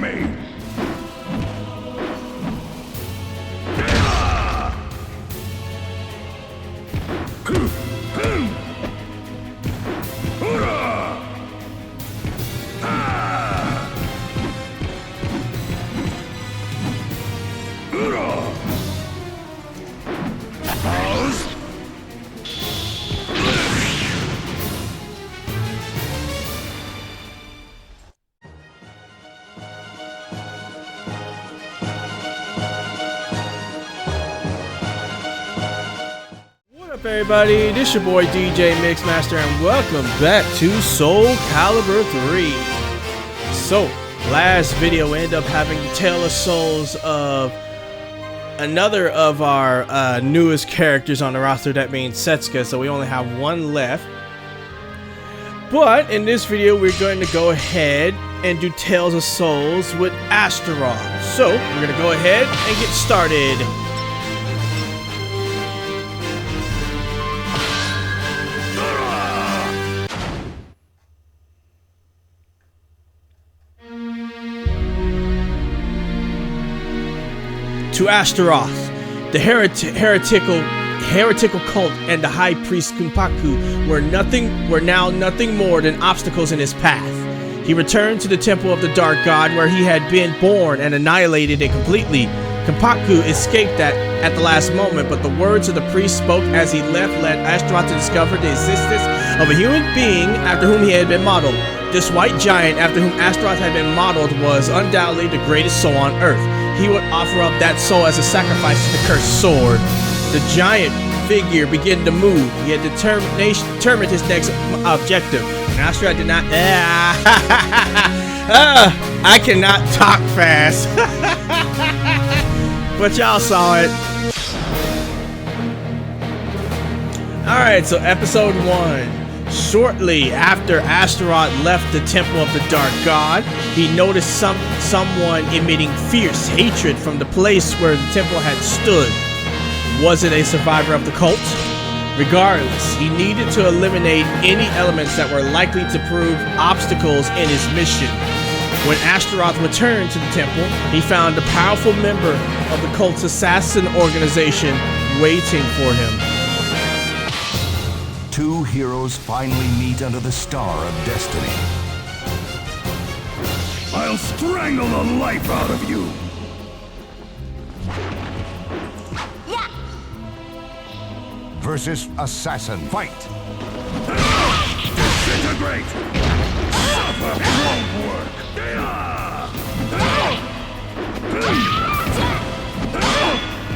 me! What's up, everybody? This your boy DJ Mixmaster, and welcome back to Soul Calibur 3. So, last video we ended up having the Tale of Souls of another of our newest characters on the roster, that being Setsuka, so we only have one left. But in this video, we're going to go ahead and do Tales of Souls with Astaroth. So, we're going to go ahead and get started. To Astaroth, the heretical cult and the high priest Kumpaku were now nothing more than obstacles in his path. He returned to the temple of the dark god where he had been born and annihilated it completely. Kumpaku escaped at the last moment, but the words of the priest spoke as he left led Astaroth to discover the existence of a human being after whom he had been modeled. This white giant after whom Astaroth had been modeled was undoubtedly the greatest soul on earth. He would offer up that soul as a sacrifice to the cursed sword. The giant figure began to move. He had determined his next objective. Astaroth did not. I cannot talk fast. But y'all saw it. Alright, so episode 1. Shortly after Astaroth left the Temple of the Dark God, he noticed someone emitting fierce hatred from the place where the temple had stood. Was it a survivor of the cult? Regardless, he needed to eliminate any elements that were likely to prove obstacles in his mission. When Astaroth returned to the temple, he found a powerful member of the cult's assassin organization waiting for him. Two heroes finally meet under the Star of Destiny. I'll strangle the life out of you! Versus Assassin. Fight! Disintegrate! Suffer! It won't work!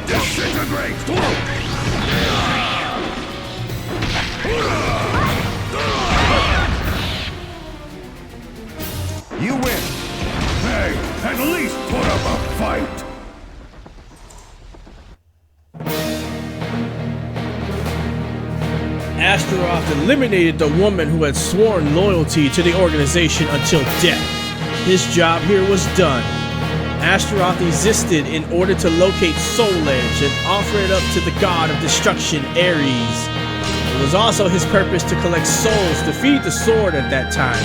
Disintegrate! You win! Hey, at least put up a fight! Astaroth eliminated the woman who had sworn loyalty to the organization until death. His job here was done. Astaroth existed in order to locate Soul Edge and offer it up to the god of destruction, Ares. It was also his purpose to collect souls to feed the sword at that time.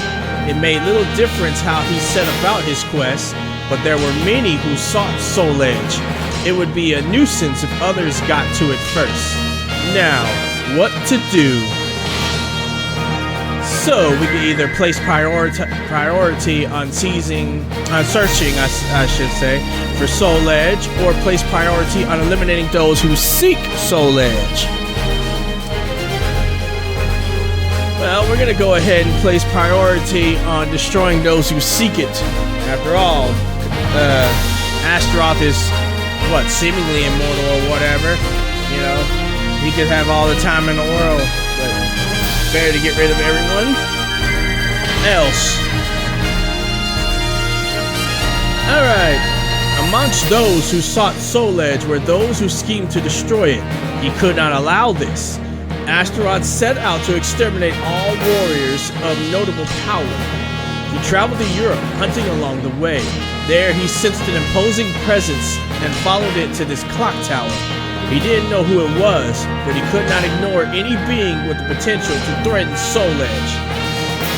It made little difference how he set about his quest, but there were many who sought Soul Edge. It would be a nuisance if others got to it first. Now, what to do? So we can either place priority on searching, I should say, for Soul Edge, or place priority on eliminating those who seek Soul Edge. Well, we're gonna go ahead and place priority on destroying those who seek it. After all, Astaroth is, what, seemingly immortal or whatever. You know, he could have all the time in the world, but better to get rid of everyone else. Alright, amongst those who sought Soul Edge were those who schemed to destroy it. He could not allow this. Astaroth set out to exterminate all warriors of notable power. He traveled to Europe, hunting along the way. There he sensed an imposing presence and followed it to this clock tower. He didn't know who it was, but he could not ignore any being with the potential to threaten Soul Edge.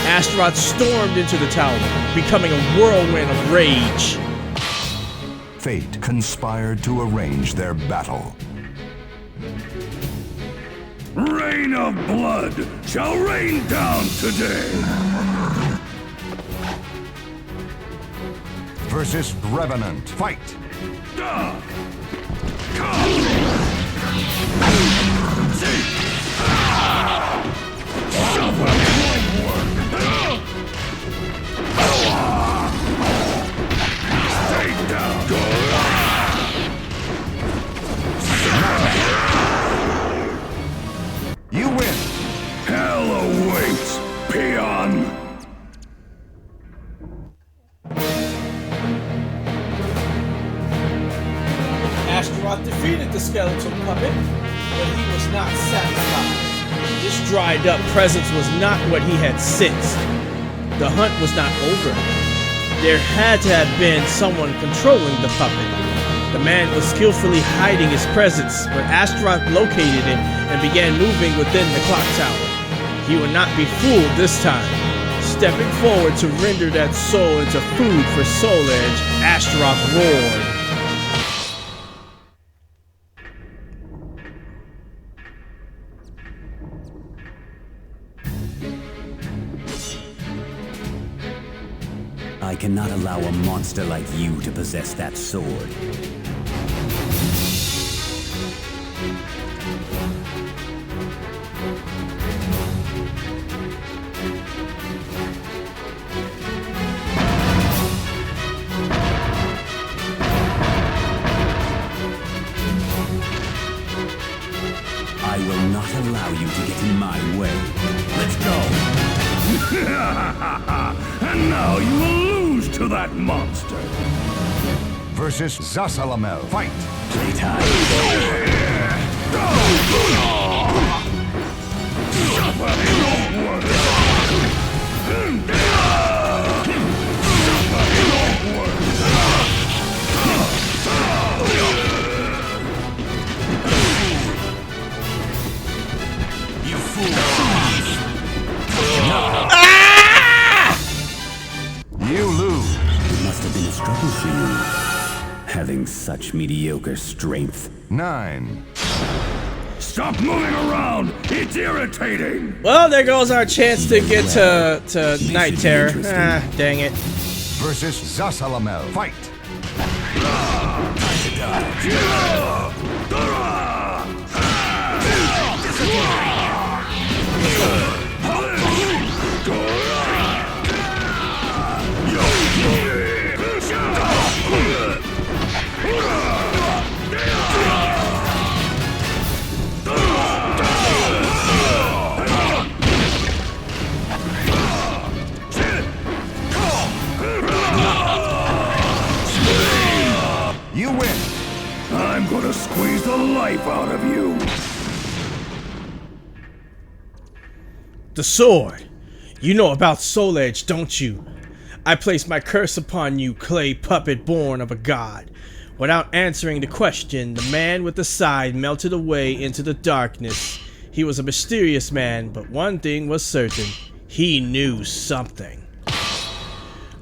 Astaroth stormed into the tower, becoming a whirlwind of rage. Fate conspired to arrange their battle. Rain of blood shall rain down today. Versus Revenant. Fight! Stay down. You win! Hell awaits, peon. Astaroth defeated the skeletal puppet, but he was not satisfied. This dried up presence was not what he had sensed. The hunt was not over. There had to have been someone controlling the puppet. The man was skillfully hiding his presence, but Astaroth located it and began moving within the clock tower. He would not be fooled this time. Stepping forward to render that soul into food for Soul Edge, Astaroth roared. I cannot allow a monster like you to possess that sword. I will not allow you to get in my way. Let's go! And now you will lose to that monster. Versus Zasalamel. Fight! Playtime. You fool! You lose. It must have been a struggle for you, having such mediocre strength. 9. Stop moving around! It's irritating! Well, there goes our chance to get to Night Terror. Ah, dang it. Versus Zasalamel. Fight! You win! I'm gonna squeeze the life out of you! The sword. You know about Soul Edge, don't you? I place my curse upon you, clay puppet born of a god. Without answering the question, the man with the scythe melted away into the darkness. He was a mysterious man, but one thing was certain. He knew something.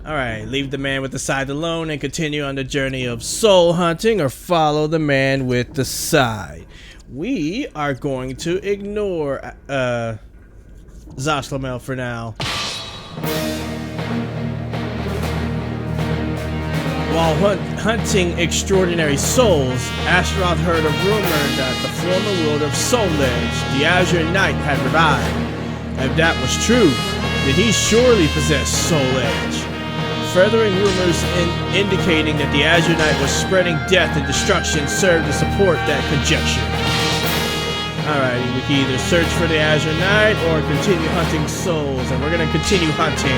Alright, leave the man with the scythe alone and continue on the journey of soul hunting, or follow the man with the scythe. We are going to ignore Zasalamel for now. While hunting extraordinary souls, Astaroth heard a rumor that the former wielder of Soul Edge, the Azure Knight, had revived. If that was true, then he surely possessed Soul Edge. Furthering rumors indicating that the Azure Knight was spreading death and destruction served to support that conjecture. Alright, we can either search for the Azure Knight or continue hunting souls, and we're going to continue hunting.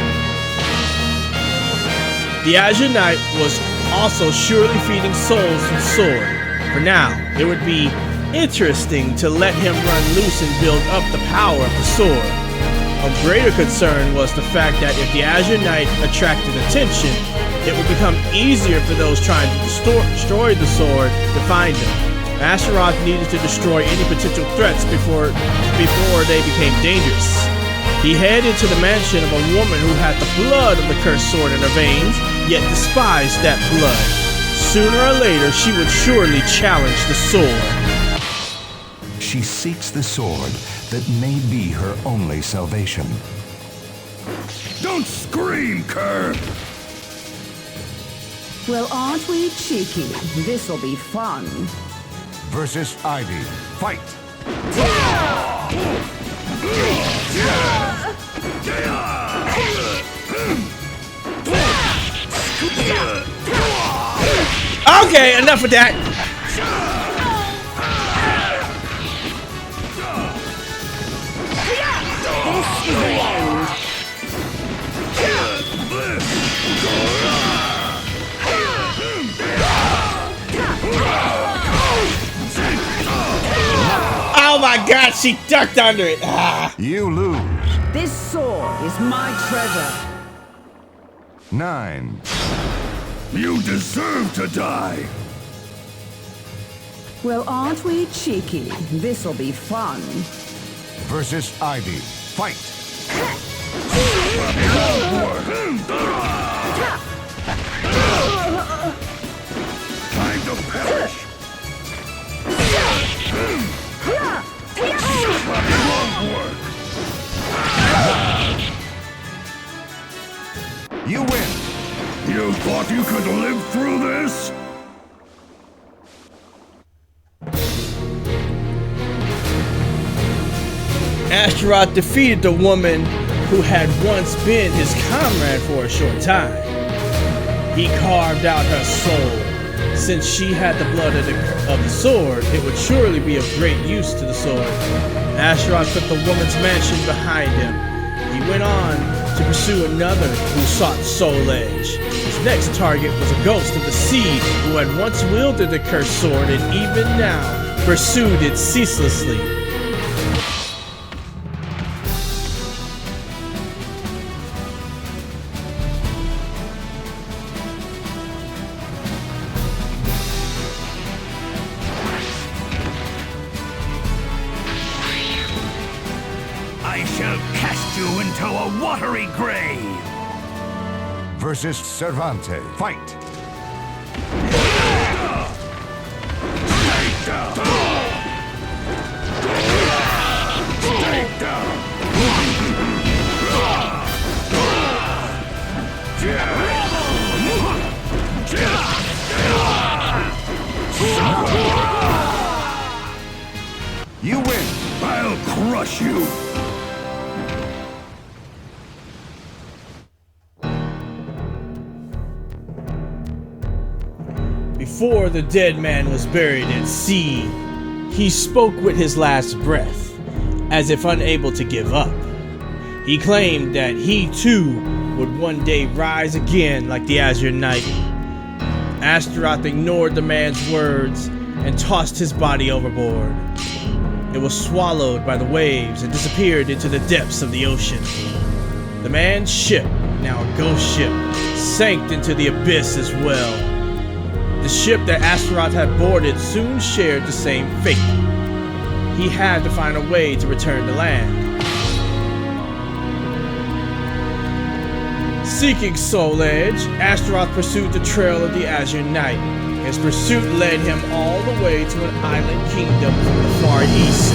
The Azure Knight was also surely feeding souls from Sword. For now, it would be interesting to let him run loose and build up the power of the sword. Of greater concern was the fact that if the Azure Knight attracted attention, it would become easier for those trying to destroy the sword to find him. Astaroth needed to destroy any potential threats before they became dangerous. He headed to the mansion of a woman who had the blood of the cursed sword in her veins, yet despised that blood. Sooner or later, she would surely challenge the sword. She seeks the sword that may be her only salvation. Don't scream, Kerr! Well, aren't we cheeky? This'll be fun. Versus Ivy. Fight! Okay, enough with that. This is the end. Oh my god, she ducked under it. Ah. You lose. This sword is my treasure. 9. You deserve to die! Well, aren't we cheeky? This'll be fun. Versus Ivy. Fight! Time to perish! You win! You thought you could live through this? Astaroth defeated the woman who had once been his comrade for a short time. He carved out her soul. Since she had the blood of the sword, it would surely be of great use to the sword. Astaroth put the woman's mansion behind him. He went on to pursue another who sought Soul Edge. His next target was a ghost of the sea who had once wielded the cursed sword and even now pursued it ceaselessly. I shall cast you into a watery grave! Versus Cervante. Fight! Stay down! Stay down! You win! I'll crush you! Before the dead man was buried at sea, he spoke with his last breath, as if unable to give up. He claimed that he too would one day rise again like the Azure Knight. Astaroth ignored the man's words and tossed his body overboard. It was swallowed by the waves and disappeared into the depths of the ocean. The man's ship, now a ghost ship, sank into the abyss as well. The ship that Astaroth had boarded soon shared the same fate. He had to find a way to return to land. Seeking Soul Edge, Astaroth pursued the trail of the Azure Knight. His pursuit led him all the way to an island kingdom from the far east.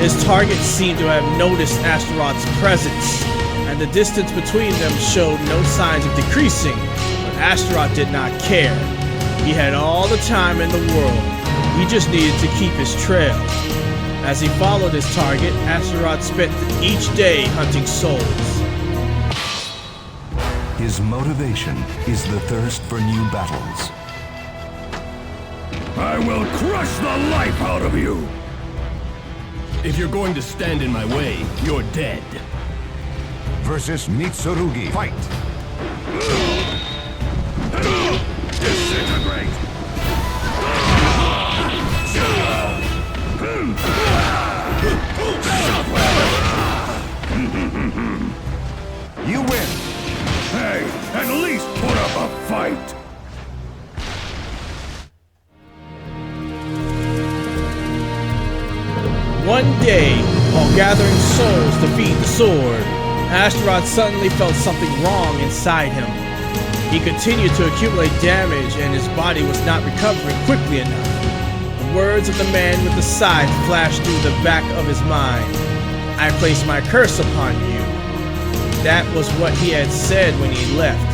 His target seemed to have noticed Astaroth's presence, and the distance between them showed no signs of decreasing, but Astaroth did not care. He had all the time in the world. He just needed to keep his trail. As he followed his target, Astaroth spent each day hunting souls. His motivation is the thirst for new battles. I will crush the life out of you! If you're going to stand in my way, you're dead. Versus Mitsurugi. Fight! Disintegrate! You win! Hey, at least put up a fight! One day, while gathering souls to feed the sword, Astaroth suddenly felt something wrong inside him. He continued to accumulate damage and his body was not recovering quickly enough. The words of the man with the scythe flashed through the back of his mind. "I place my curse upon you." That was what he had said when he left.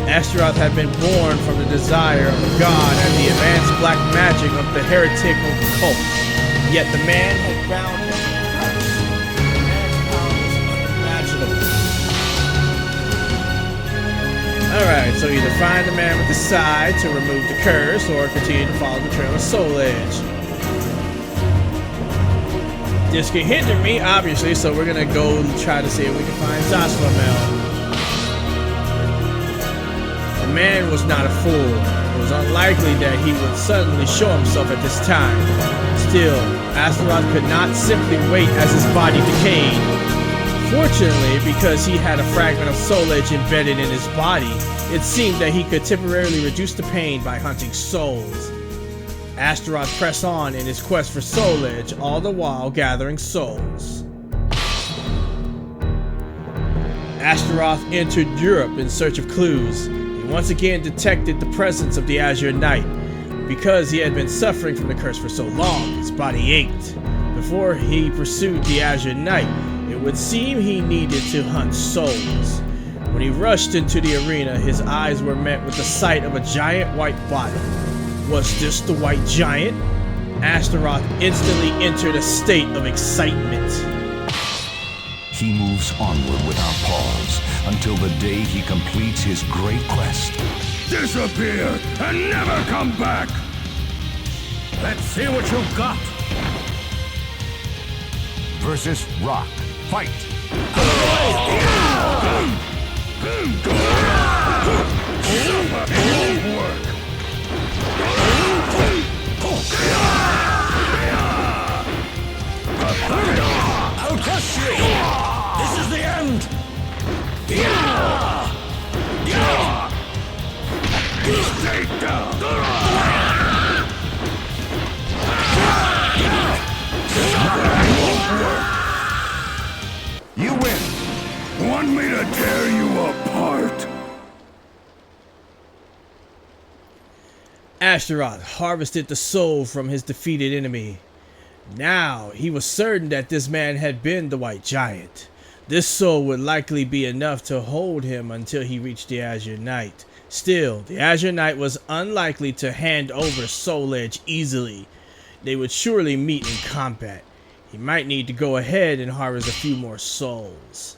Astaroth had been born from the desire of a god and the advanced black magic of the heretical cult. Yet the man had bound him to Christ. The man's power was unimaginable. Alright, so either find the man with the scythe to remove the curse or continue to follow the trail of Soul Edge. This can hinder me, obviously, so we're gonna go try to see if we can find Zaslamel. The man was not a fool. It was unlikely that he would suddenly show himself at this time. Still, Astaroth could not simply wait as his body decayed. Fortunately, because he had a fragment of Soul Edge embedded in his body, it seemed that he could temporarily reduce the pain by hunting souls. Astaroth pressed on in his quest for Soul Edge, all the while gathering souls. Astaroth entered Europe in search of clues. He once again detected the presence of the Azure Knight. Because he had been suffering from the curse for so long, his body ached. Before he pursued the Azure Knight, it would seem he needed to hunt souls. When he rushed into the arena, his eyes were met with the sight of a giant white body. Was this the white giant? Astaroth instantly entered a state of excitement. He moves onward without pause until the day he completes his great quest. Disappear and never come back! Let's see what you've got. Versus Rock. Fight! I'll crush you! This is the end! Take down! You win! Want me to tear you apart? Astaroth harvested the soul from his defeated enemy. Now, he was certain that this man had been the White Giant. This soul would likely be enough to hold him until he reached the Azure Knight. Still, the Azure Knight was unlikely to hand over Soul Edge easily. They would surely meet in combat. He might need to go ahead and harvest a few more souls.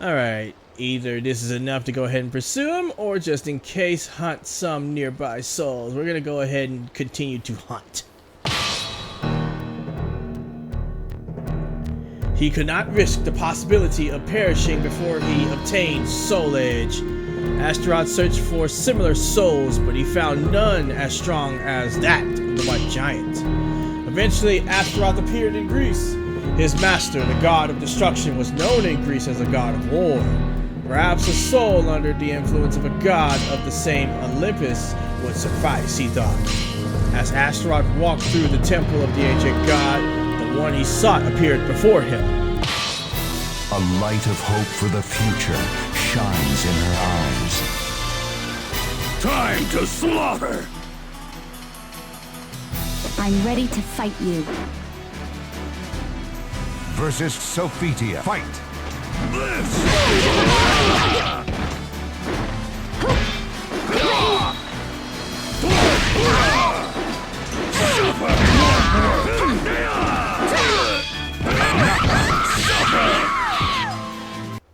Alright, either this is enough to go ahead and pursue him, or just in case, hunt some nearby souls. We're gonna go ahead and continue to hunt. He could not risk the possibility of perishing before he obtained Soul Edge. Astaroth searched for similar souls, but he found none as strong as that of the White Giant. Eventually, Astaroth appeared in Greece. His master, the god of destruction, was known in Greece as a god of war. Perhaps a soul under the influence of a god of the same Olympus would suffice, he thought. As Astaroth walked through the temple of the ancient god, the one he sought appeared before him. A light of hope for the future shines in her eyes. Time to slaughter! I'm ready to fight you. Versus Sophitia. Fight!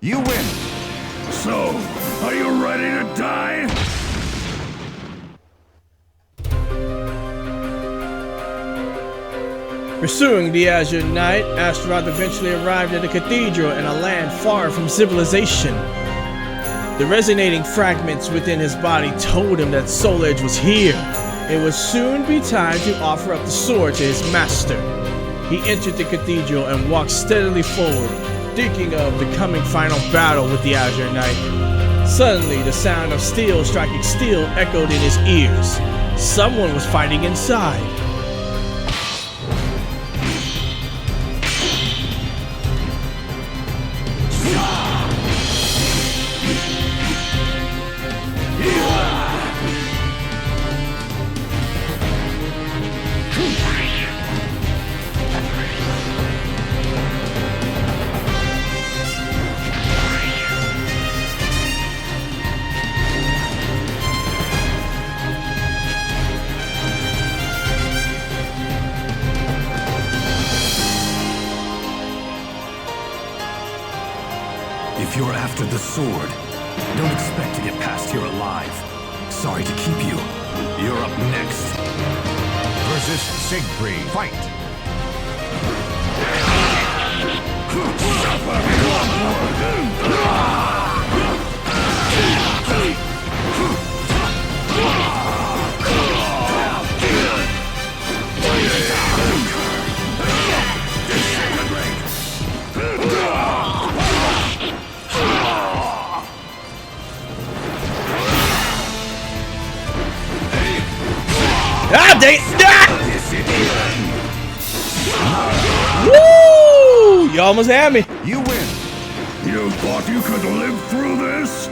You win! So, are you ready to die? Pursuing the Azure Knight, Astaroth eventually arrived at a cathedral in a land far from civilization. The resonating fragments within his body told him that Soul Edge was here. It would soon be time to offer up the sword to his master. He entered the cathedral and walked steadily forward, thinking of the coming final battle with the Azure Knight. Suddenly, the sound of steel striking steel echoed in his ears. Someone was fighting inside. You're after the sword. Don't expect to get past here alive. Sorry to keep you. You're up next. Versus Siegfried. Fight! Ah, dang it! Ah! Woo! You almost had me. You win! You thought you could live through this?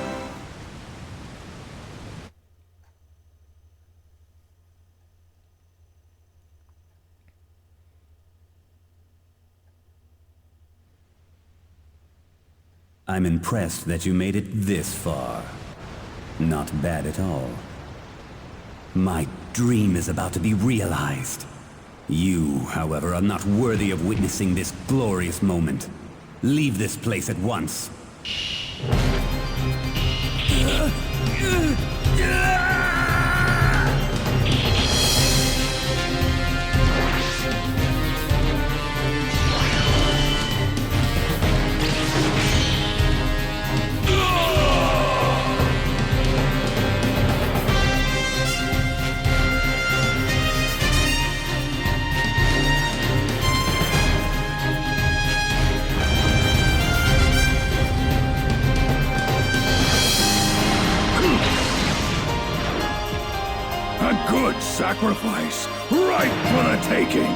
I'm impressed that you made it this far. Not bad at all. My dream is about to be realized. You, however, are not worthy of witnessing this glorious moment. Leave this place at once. A good sacrifice, right for the taking.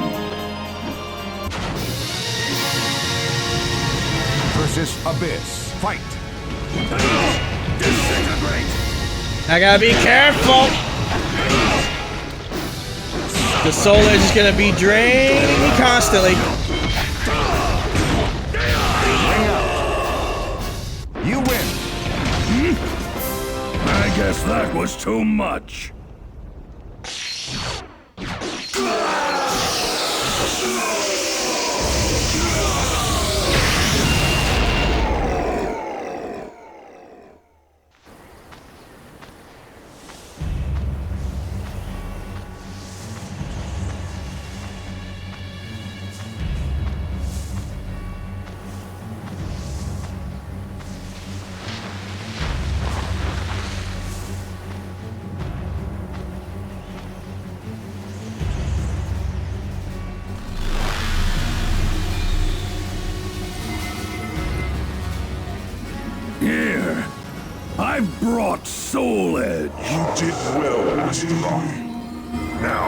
Versus Abyss. Fight! Disintegrate! I gotta be careful. The soul edge is gonna be draining me constantly. You win! I guess that was too much. Here, I've brought Soul Edge. You did well, Master. Now,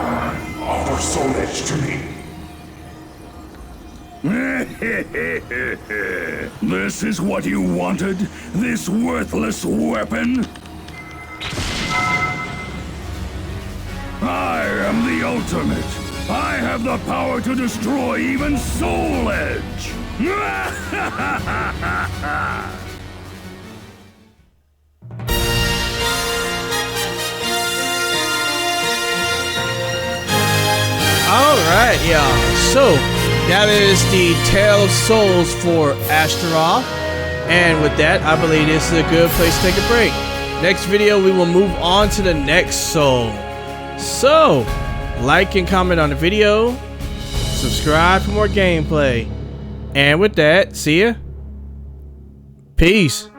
offer Soul Edge to me. This is what you wanted? This worthless weapon? I am the ultimate. I have the power to destroy even Soul Edge. Alright, y'all. So, that is the Tale of Souls for Astaroth. And with that, I believe this is a good place to take a break. Next video, we will move on to the next soul. So, like and comment on the video. Subscribe for more gameplay. And with that, see ya. Peace.